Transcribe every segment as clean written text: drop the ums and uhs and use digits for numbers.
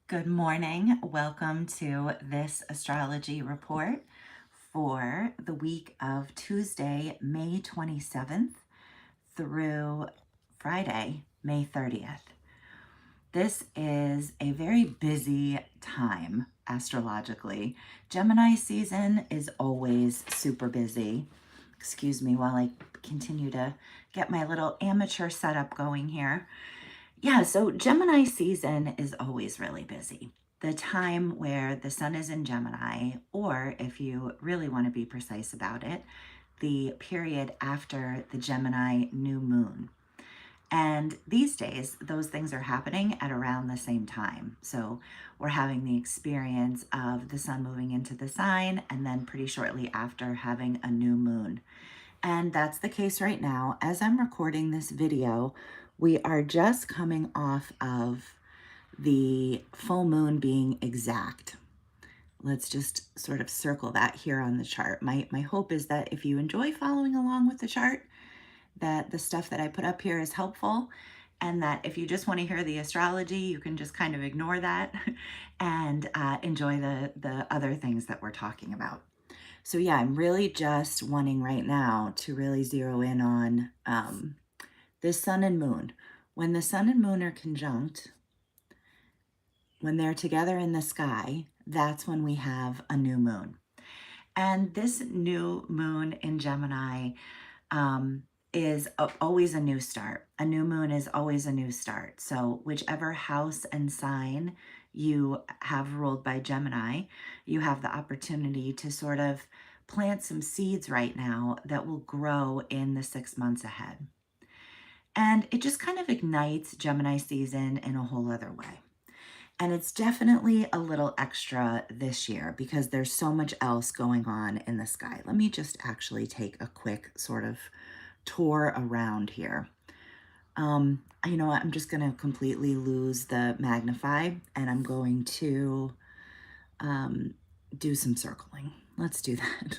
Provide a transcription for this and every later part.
Good morning. Welcome to this astrology report for the week of Tuesday, May 27th through Friday, May 30th. This is a very busy time astrologically. Gemini season is always super busy. Excuse me while I continue to get my little amateur setup going here. Yeah, so Gemini season is always really busy. The time where the sun is in Gemini, or if you really want to be precise about it, the period after the Gemini new moon. And these days, those things are happening at around the same time. So we're having the experience of the sun moving into the sign, and then pretty shortly after having a new moon. And that's the case right now. As I'm recording this video, we are just coming off of the full moon being exact. Let's just sort of circle that here on the chart. My hope is that if you enjoy following along with the chart, that the stuff that I put up here is helpful, and that if you just want to hear the astrology, you can just kind of ignore that and enjoy the other things that we're talking about. So yeah, I'm really just wanting right now to really zero in on this sun and moon. When the sun and moon are conjunct, when they're together in the sky, that's when we have a new moon. And this new moon in Gemini is always a new start. A new moon is always a new start. So whichever house and sign you have ruled by Gemini, you have the opportunity to sort of plant some seeds right now that will grow in the 6 months ahead. And it just kind of ignites Gemini season in a whole other way. And it's definitely a little extra this year because there's so much else going on in the sky. Let me just actually take a quick sort of tour around here. You know what? I'm just going to completely lose the magnify and I'm going to do some circling. Let's do that.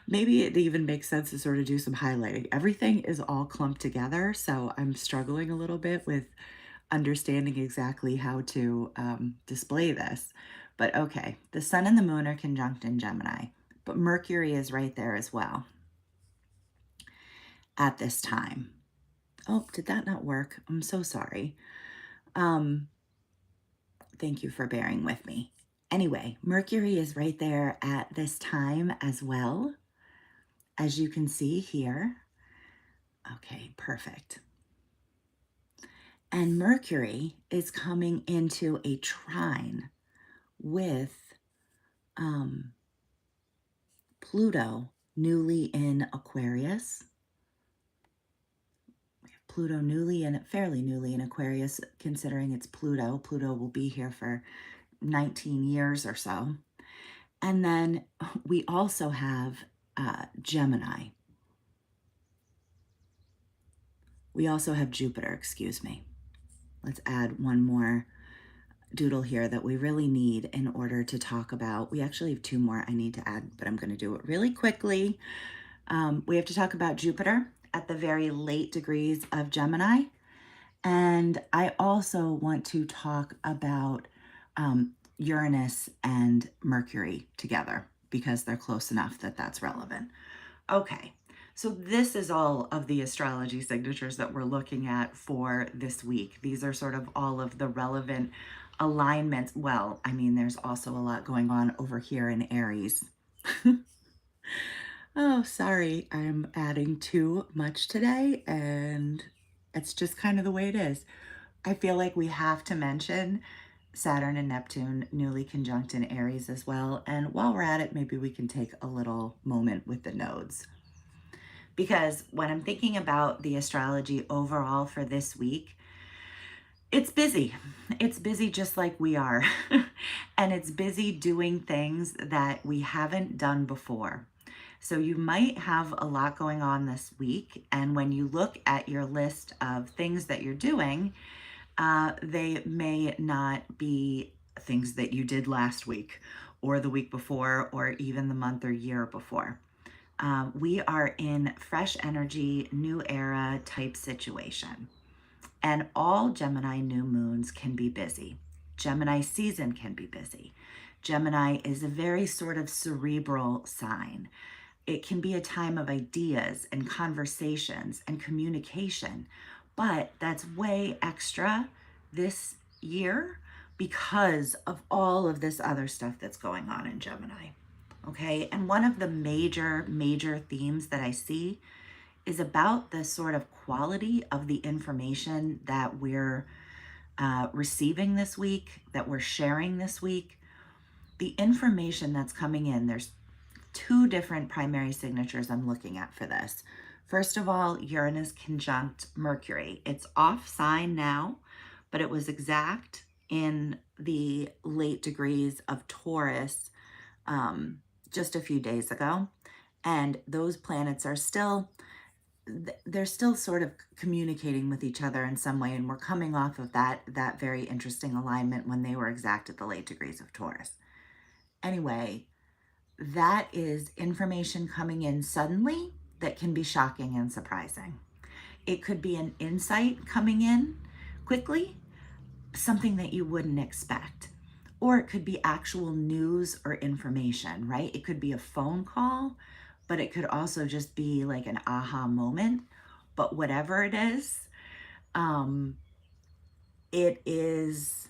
Maybe it even makes sense to sort of do some highlighting. Everything is all clumped together, so I'm struggling a little bit with understanding exactly how to display this. But okay, the sun and the moon are conjunct in Gemini, but Mercury is right there as well at this time. Oh, did that not work? I'm so sorry. Thank you for bearing with me. Anyway, Mercury is right there at this time as well, as you can see here. Okay, perfect. And Mercury is coming into a trine with Pluto, newly in Aquarius. Pluto fairly newly in Aquarius, considering it's Pluto. Pluto will be here for 19 years or so. And then we also have Gemini. We also have Jupiter, excuse me. Let's add one more doodle here that we really need in order to talk about. We actually have two more I need to add, but I'm going to do it really quickly. We have to talk about Jupiter at the very late degrees of Gemini. And I also want to talk about Uranus and Mercury together because they're close enough that that's relevant. Okay, so this is all of the astrology signatures that we're looking at for this week. These are sort of all of the relevant alignments. Well, I mean, there's also a lot going on over here in Aries. Oh, sorry, I'm adding too much today, and it's just kind of the way it is. I feel like we have to mention Saturn and Neptune newly conjunct in Aries as well. And while we're at it, maybe we can take a little moment with the nodes. Because when I'm thinking about the astrology overall for this week, it's busy. It's busy just like we are. And it's busy doing things that we haven't done before. So you might have a lot going on this week. And when you look at your list of things that you're doing, they may not be things that you did last week or the week before or even the month or year before. We are in fresh energy, new era type situation. And all Gemini new moons can be busy. Gemini season can be busy. Gemini is a very sort of cerebral sign. It can be a time of ideas and conversations and communication, but that's way extra this year because of all of this other stuff that's going on in Gemini. Okay, and one of the major themes that I see is about the sort of quality of the information that we're receiving this week, that we're sharing this week. The information that's coming in, there's two different primary signatures I'm looking at for this. First of all, Uranus conjunct Mercury. It's off sign now, but it was exact in the late degrees of Taurus just a few days ago. And those planets are still, they're still sort of communicating with each other in some way. And we're coming off of that very interesting alignment when they were exact at the late degrees of Taurus. Anyway, that is information coming in suddenly that can be shocking and surprising. It could be an insight coming in quickly, something that you wouldn't expect. Or it could be actual news or information, right? It could be a phone call, but it could also just be like an aha moment. But whatever it is, it is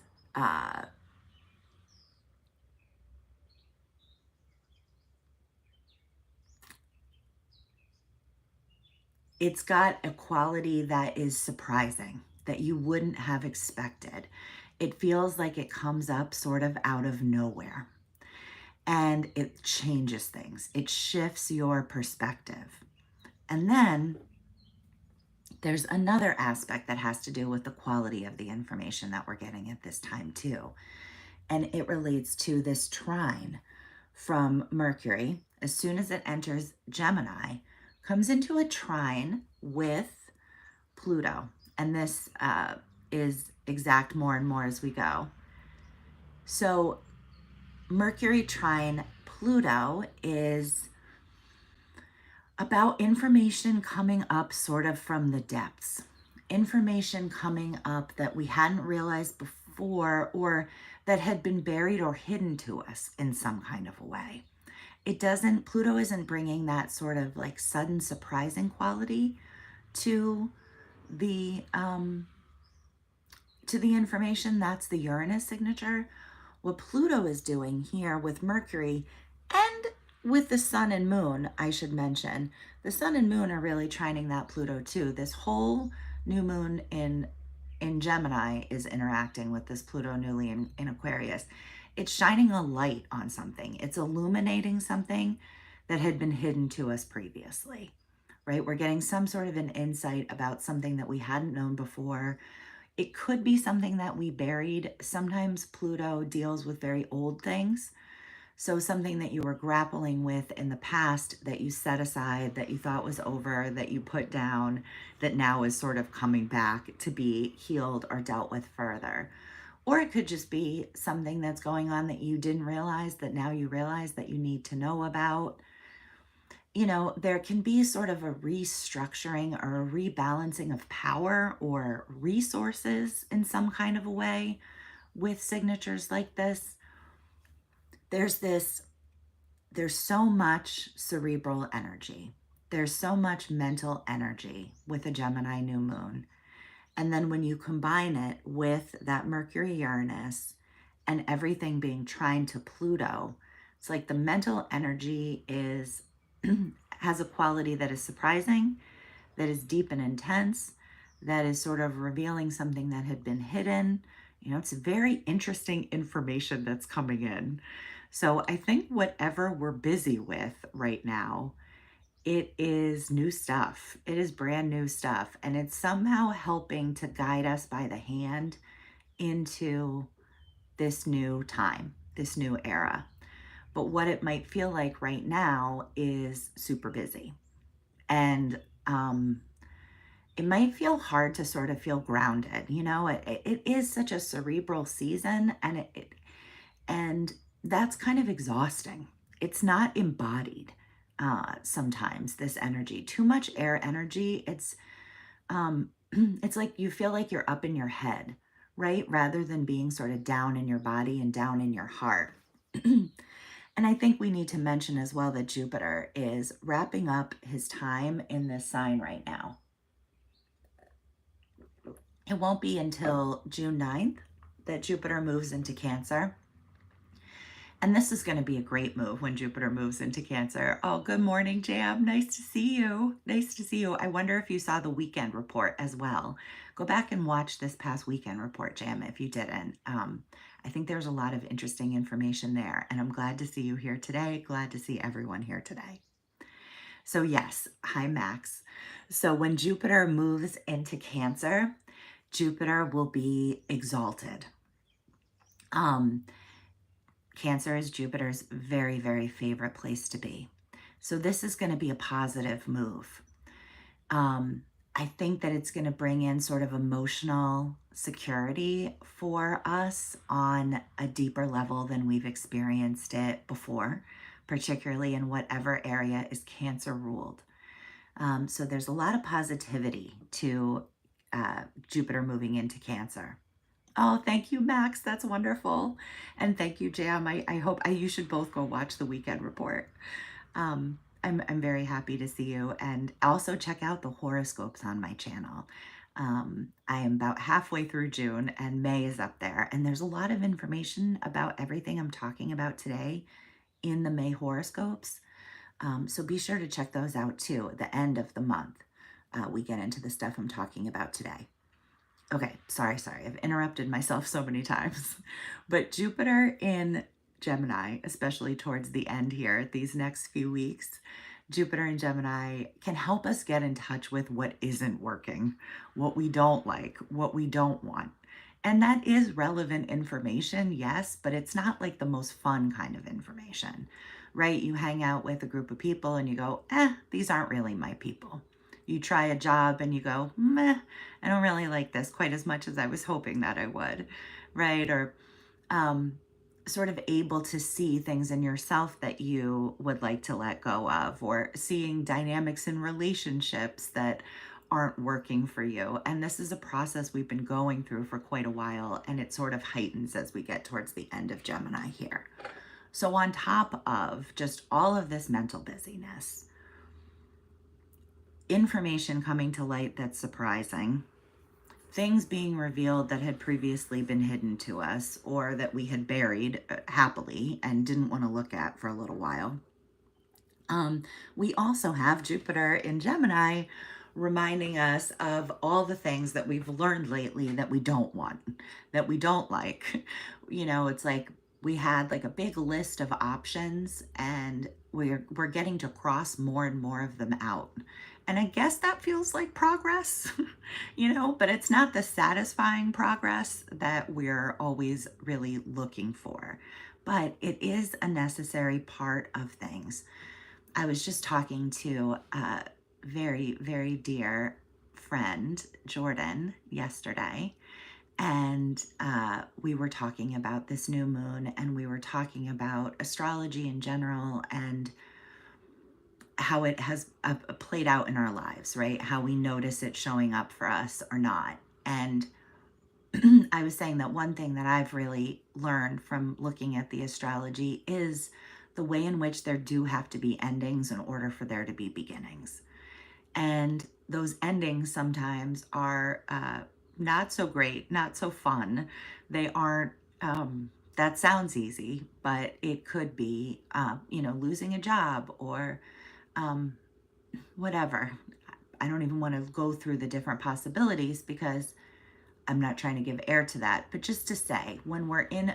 it's got a quality that is surprising, that you wouldn't have expected. It feels like it comes up sort of out of nowhere, and it changes things. It shifts your perspective. And then there's another aspect that has to do with the quality of the information that we're getting at this time too. And it relates to this trine from Mercury. As soon as it enters Gemini, comes into a trine with Pluto. And this is exact more and more as we go. So Mercury trine Pluto is about information coming up sort of from the depths. Information coming up that we hadn't realized before, or that had been buried or hidden to us in some kind of a way. Pluto isn't bringing that sort of like sudden surprising quality to the information. That's the Uranus signature. What Pluto is doing here with Mercury and with the sun and moon, I should mention, the sun and moon are really trining that Pluto too. This whole new moon in Gemini is interacting with this Pluto newly in Aquarius. It's shining a light on something. It's illuminating something that had been hidden to us previously, right? We're getting some sort of an insight about something that we hadn't known before. It could be something that we buried. Sometimes Pluto deals with very old things. So something that you were grappling with in the past that you set aside, that you thought was over, that you put down, that now is sort of coming back to be healed or dealt with further. Or it could just be something that's going on that you didn't realize, that now you realize that you need to know about. You know, there can be sort of a restructuring or a rebalancing of power or resources in some kind of a way with signatures like this. There's so much cerebral energy. There's so much mental energy with a Gemini new moon. And then when you combine it with that Mercury Uranus and everything being trine to Pluto, it's like the mental energy is has a quality that is surprising, that is deep and intense, that is sort of revealing something that had been hidden. You know, it's very interesting information that's coming in. So I think whatever we're busy with right now, it is new stuff. It is brand new stuff. And it's somehow helping to guide us by the hand into this new time, this new era. But what it might feel like right now is super busy. And it might feel hard to sort of feel grounded. You know, it is such a cerebral season, and and that's kind of exhausting. It's not embodied sometimes, this energy. Too much air energy, it's like you feel like you're up in your head, right? Rather than being sort of down in your body and down in your heart. And I think we need to mention as well that Jupiter is wrapping up his time in this sign right now. It won't be until June 9th that Jupiter moves into Cancer. And this is going to be a great move when Jupiter moves into Cancer. Oh, good morning, Jam. Nice to see you. Nice to see you. I wonder if you saw the weekend report as well. Go back and watch this past weekend report, Jam, if you didn't. I think there's a lot of interesting information there, and I'm glad to see you here today. Glad to see everyone here today. So yes, hi, Max. So when Jupiter moves into Cancer, Jupiter will be exalted. Cancer is Jupiter's very, very favorite place to be. So this is going to be a positive move. I think that it's going to bring in sort of emotional security for us on a deeper level than we've experienced it before, particularly in whatever area is Cancer ruled. So there's a lot of positivity to Jupiter moving into Cancer. Oh, thank you, Max. That's wonderful. And thank you, Jam. I hope you should both go watch the weekend report. I'm very happy to see you. And also check out the horoscopes on my channel. I am about halfway through June and May is up there. And there's a lot of information about everything I'm talking about today in the May horoscopes. So be sure to check those out too. At the end of the month, we get into the stuff I'm talking about today. Okay, sorry. I've interrupted myself so many times. But Jupiter in Gemini, especially towards the end here, these next few weeks, Jupiter in Gemini can help us get in touch with what isn't working, what we don't like, what we don't want. And that is relevant information, yes, but it's not like the most fun kind of information, right? You hang out with a group of people and you go, these aren't really my people. You try a job and you go, meh, I don't really like this quite as much as I was hoping that I would, right? Or sort of able to see things in yourself that you would like to let go of, or seeing dynamics in relationships that aren't working for you. And this is a process we've been going through for quite a while, and it sort of heightens as we get towards the end of Gemini here. So on top of just all of this mental busyness, information coming to light that's surprising, things being revealed that had previously been hidden to us or that we had buried happily and didn't want to look at for a little while. We also have Jupiter in Gemini reminding us of all the things that we've learned lately that we don't want, that we don't like. You know, it's like we had like a big list of options and we're getting to cross more and more of them out. And I guess that feels like progress, you know, but it's not the satisfying progress that we're always really looking for. But it is a necessary part of things. I was just talking to a very, very dear friend, Jordan, yesterday, and we were talking about this new moon, and we were talking about astrology in general and how it has played out in our lives, right? How we notice it showing up for us or not. And I was saying that one thing that I've really learned from looking at the astrology is the way in which there do have to be endings in order for there to be beginnings. And those endings sometimes are not so great, not so fun. They aren't, that sounds easy, but it could be, losing a job or whatever. I don't even want to go through the different possibilities because I'm not trying to give air to that, but just to say, when we're in,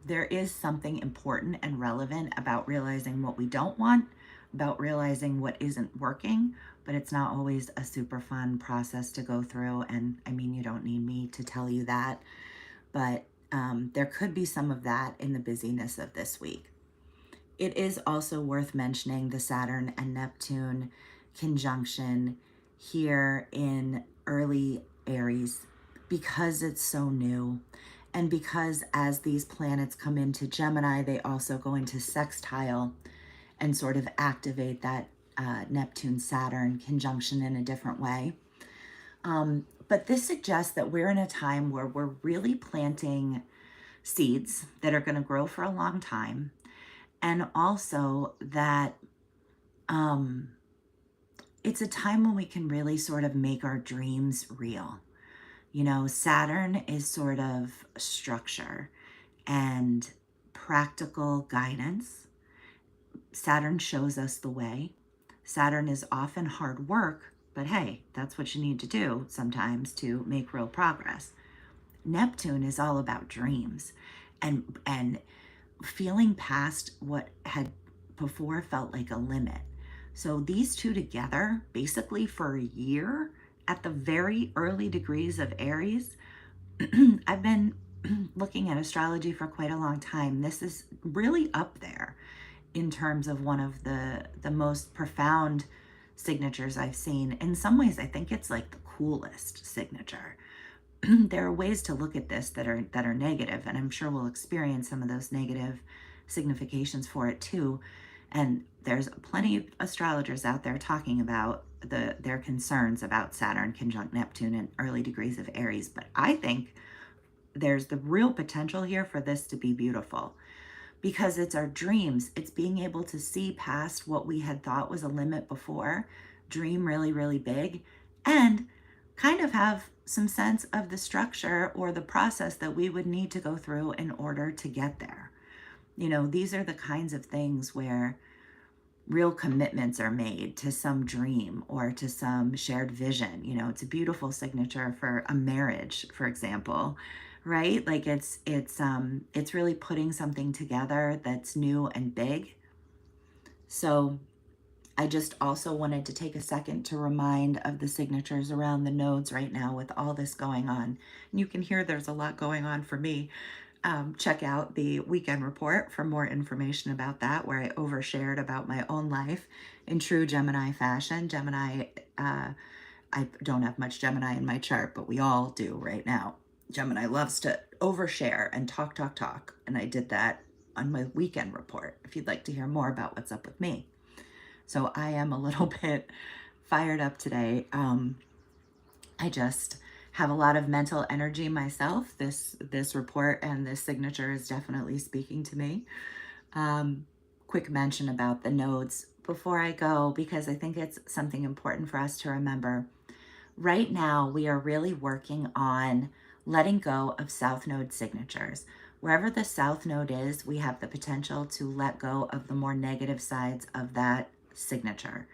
there is something important and relevant about realizing what we don't want, about realizing what isn't working, but it's not always a super fun process to go through. And I mean, you don't need me to tell you that, but there could be some of that in the busyness of this week. It is also worth mentioning the Saturn and Neptune conjunction here in early Aries because it's so new, and because as these planets come into Gemini, they also go into sextile and sort of activate that Neptune-Saturn conjunction in a different way. But this suggests that we're in a time where we're really planting seeds that are going to grow for a long time. And also that it's a time when we can really sort of make our dreams real. You know, Saturn is sort of structure and practical guidance. Saturn shows us the way. Saturn is often hard work, but hey, that's what you need to do sometimes to make real progress. Neptune is all about dreams and feeling past what had before felt like a limit. So these two together, basically for a year at the very early degrees of Aries, I've been looking at astrology for quite a long time. This is really up there in terms of one of the most profound signatures I've seen. In some ways, I think it's like the coolest signature. There are ways to look at this that are negative, and I'm sure we'll experience some of those negative significations for it too. And there's plenty of astrologers out there talking about their concerns about Saturn conjunct Neptune in early degrees of Aries. But I think there's the real potential here for this to be beautiful, because it's our dreams. It's being able to see past what we had thought was a limit before, dream really, really big, and kind of have some sense of the structure or the process that we would need to go through in order to get there. You know, these are the kinds of things where real commitments are made to some dream or to some shared vision. You know, it's a beautiful signature for a marriage, for example, right? Like it's really putting something together that's new and big. So I just also wanted to take a second to remind of the signatures around the nodes right now with all this going on. And you can hear there's a lot going on for me. Check out the weekend report for more information about that, where I overshared about my own life in true Gemini fashion. Gemini, I don't have much Gemini in my chart, but we all do right now. Gemini loves to overshare and talk, talk, talk. And I did that on my weekend report, if you'd like to hear more about what's up with me. So I am a little bit fired up today. I just have a lot of mental energy myself. This report and this signature is definitely speaking to me. Quick mention about the nodes before I go, because I think it's something important for us to remember. Right now, we are really working on letting go of South Node signatures. Wherever the South Node is, we have the potential to let go of the more negative sides of that signature.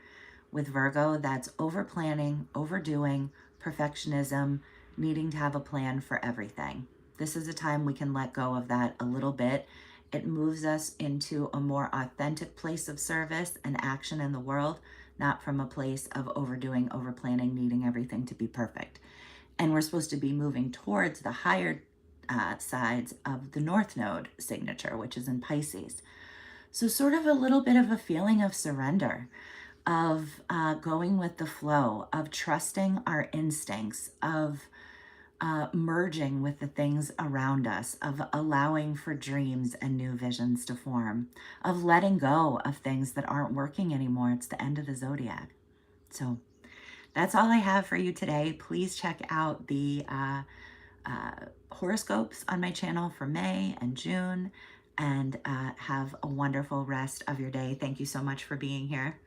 With Virgo, that's over planning, overdoing, perfectionism, needing to have a plan for everything. This is a time we can let go of that a little bit. It moves us into a more authentic place of service and action in the world, not from a place of overdoing, overplanning, needing everything to be perfect. And we're supposed to be moving towards the higher sides of the North Node signature, which is in Pisces. So sort of a little bit of a feeling of surrender, of going with the flow, of trusting our instincts, of merging with the things around us, of allowing for dreams and new visions to form, of letting go of things that aren't working anymore. It's the end of the zodiac. So that's all I have for you today. Please check out the horoscopes on my channel for May and June, and have a wonderful rest of your day. Thank you so much for being here.